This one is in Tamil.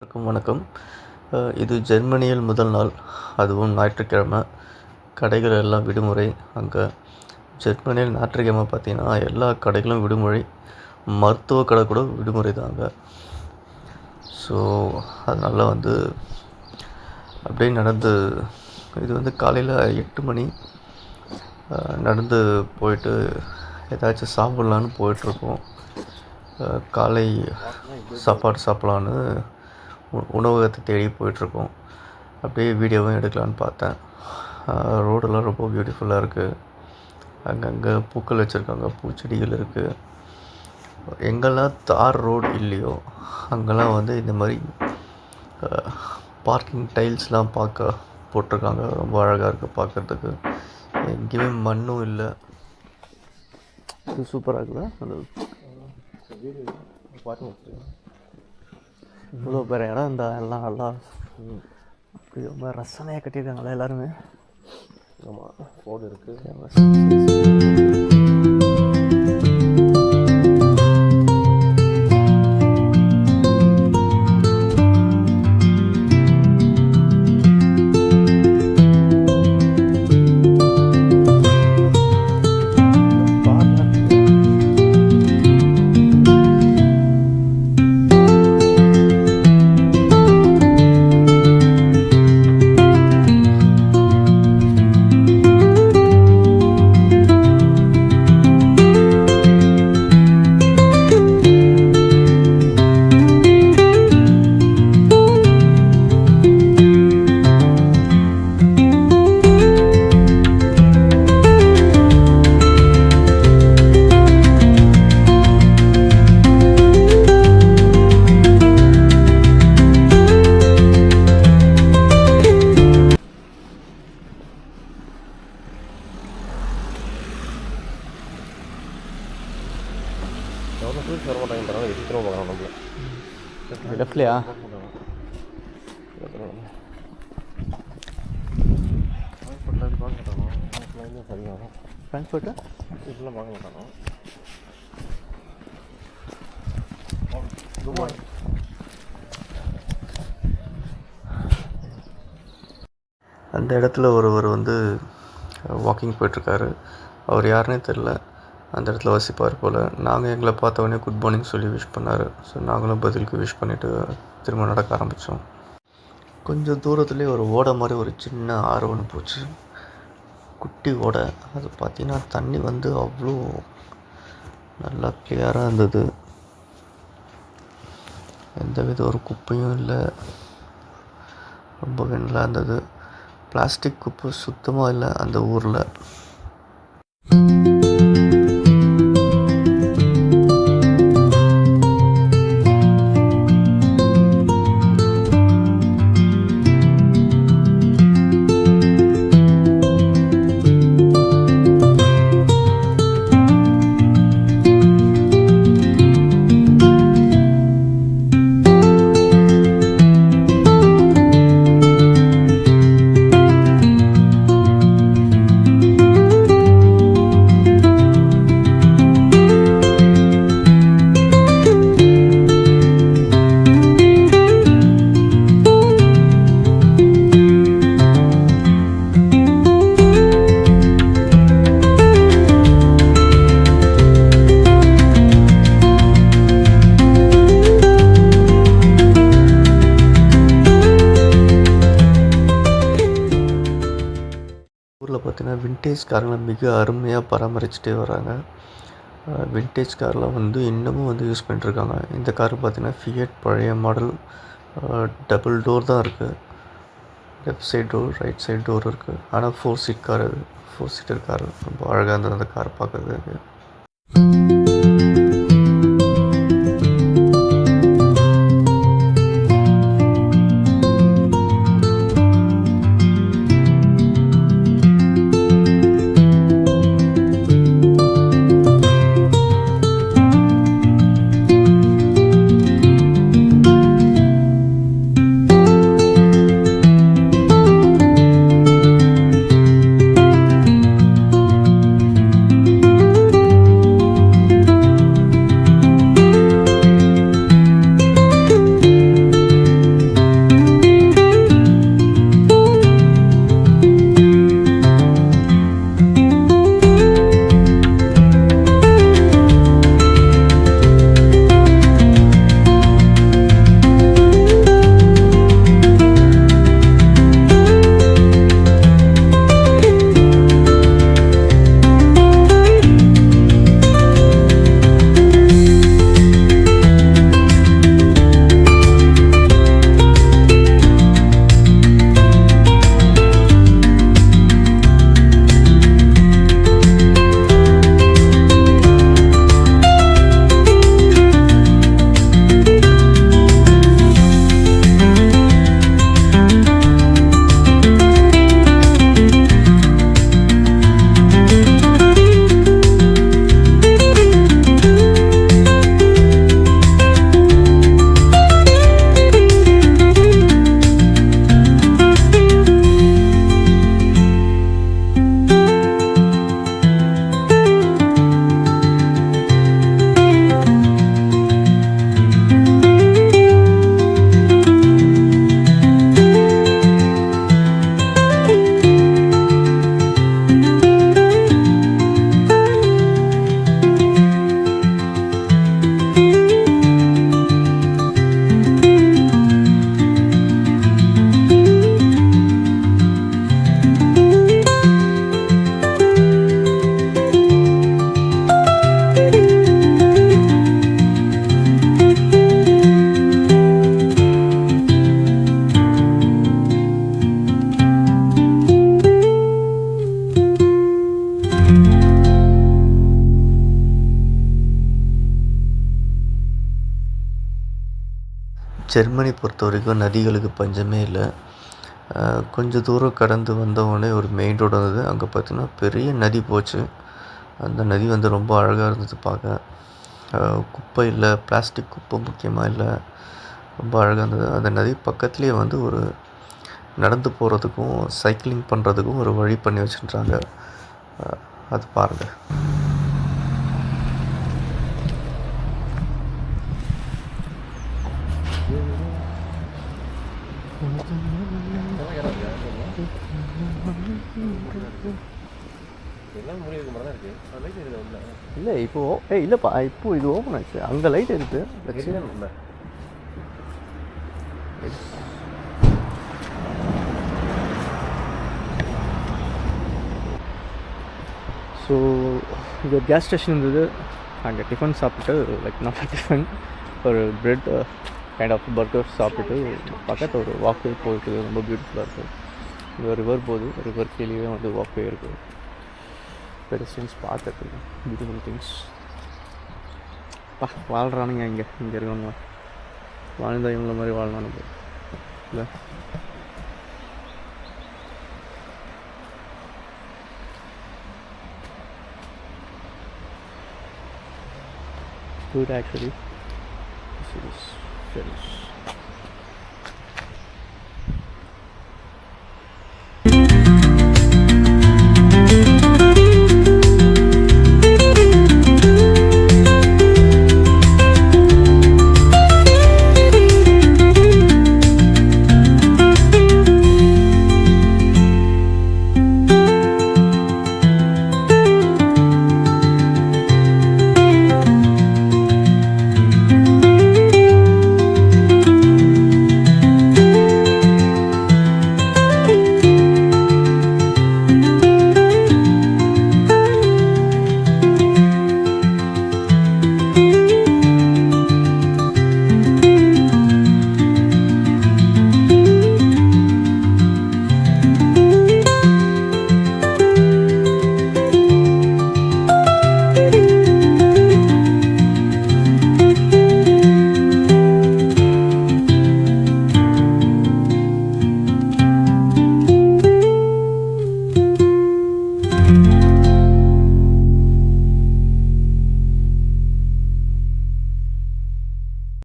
வணக்கம். இது ஜெர்மனியில் முதல் நாள், அதுவும் ஞாயிற்றுக்கிழமை. கடைகள் எல்லாம் விடுமுறை. அங்கே ஜெர்மனியில் ஞாயிற்றுக்கிழமை பார்த்தீங்கன்னா எல்லா கடைகளும் விடுமுறை. மருத்துவ கடை கூட விடுமுறை தான் அங்கே. ஸோ அதனால் அப்படியே நடந்து இது காலையில் 8 மணி நடந்து போயிட்டு ஏதாச்சும் சாப்பிட்லான்னு போயிட்டுருக்கோம். காலை சாப்பாடு சாப்பிட்லான்னு உணவகத்தை தேடி போயிட்டுருக்கோம். அப்படியே வீடியோவும் எடுக்கலான்னு பார்த்தேன். ரோடெல்லாம் ரொம்ப பியூட்டிஃபுல்லாக இருக்குது. அங்கங்கே பூக்கள் வச்சுருக்காங்க, பூச்செடிகள் இருக்குது. எங்கெல்லாம் தார் ரோடு இல்லையோ அங்கெல்லாம் இந்த மாதிரி பார்க்கிங் டைல்ஸ்லாம் போட்டிருக்காங்க. ரொம்ப அழகாக இருக்குது பார்க்குறதுக்கு. எங்கேயுமே மண்ணும் இல்லை. இது சூப்பராக இருக்குல்ல? அந்த இவ்வளோ பேர் இடம் எல்லாம் நல்லா அப்படி ரொம்ப ரசனையாக கட்டியிருக்காங்களா எல்லாருமே. ஆமாம், ரோடு இருக்குது. லெஃப்ட்லையா? ஃப்ராங்க்ஃபர்ட்டா இதெல்லாம் பார்க்க மாட்டானோ. அந்த இடத்துல ஒருவர் வாக்கிங் போயிட்டுருக்காரு. அவர் யாருன்னே தெரில. அந்த இடத்துல வசிப்பார் போல். நாங்கள் எங்களை பார்த்தவொடனே குட் மார்னிங் சொல்லி விஷ் பண்ணார். ஸோ நாங்களும் பதிலுக்கு விஷ் பண்ணிவிட்டு திரும்ப நடக்க ஆரம்பித்தோம். கொஞ்சம் தூரத்துலேயே ஒரு ஓடை மாதிரி ஒரு சின்ன ஆறு ஒன்று போச்சு. குட்டி ஓடை. அது பார்த்திங்கன்னா தண்ணி அவ்வளோ நல்லா கிளியராக இருந்தது. எந்தவித ஒரு குப்பையும் இல்லை. ரொம்பவே நல்லா இருந்தது. பிளாஸ்டிக் குப்பை சுத்தமாக இல்லை அந்த ஊரில். ஊரில் பார்த்தீங்கன்னா விண்டேஜ் கார்களை மிக அருமையாக பராமரிச்சுட்டே வராங்க. விண்டேஜ் கார்லாம் இன்னமும் யூஸ் பண்ணிட்டுருக்காங்க. இந்த கார் பார்த்தீங்கன்னா ஃபியட் பழைய மாடல். டபுள் டோர் தான் இருக்குது. Left side door, right side door இருக்குது. ஆனால் 4 சீட் கார். அது 4 சீட்டர் கார். ரொம்ப அழகாக இருந்தது அந்த கார் பார்க்குறதுக்கு. ஜெர்மனி பொறுத்த வரைக்கும் நதிகளுக்கு பஞ்சமே இல்லை. கொஞ்சம் தூரம் கடந்து வந்தவுடனே ஒரு மெயின் ரோடு வந்தது. அங்கே பார்த்தீங்கன்னா பெரிய நதி போச்சு. அந்த நதி வந்து ரொம்ப அழகாக இருந்தது பார்க்க. குப்பை இல்லை, பிளாஸ்டிக் குப்பை முக்கியமாக இல்லை, ரொம்ப அழகாக இருந்தது. அந்த நதி பக்கத்துலேயே வந்து ஒரு நடந்து போகிறதுக்கும் சைக்கிளிங் பண்ணுறதுக்கும் ஒரு வழி பண்ணி வச்சுருக்காங்க. அது பாருங்கள். இல்லை இப்போது இல்லைப்பா, இப்போ இது ஓப்பன் ஆச்சு. அங்கே லைட் இருக்குது. ஸோ இது ஒரு கேஸ் ஸ்டேஷன் இருந்தது. அங்கே டிஃபன் சாப்பிட்டு நல்ல டிஃபன், ஒரு ப்ரெட் கைண்ட் ஆஃப் பர்கர் சாப்பிட்டு பக்கத்தில் ஒரு வாக்வே போயிட்டு ரொம்ப பியூட்டிஃபுல்லாக இருக்குது. இங்கே ரிவர் போகுது, ரிவர் கீழே வந்து வாக்வே இருக்குது. பெருசன்ஸ் பார்க்கறதுக்கு பியூட்டிஃபுல் திங்ஸ். வாழ்கிறானுங்க இங்கே இருக்கவங்க. வாழ்ந்தா இவங்கள மாதிரி வாழணும் நம்ம இல்லை. Good actually. This is finished.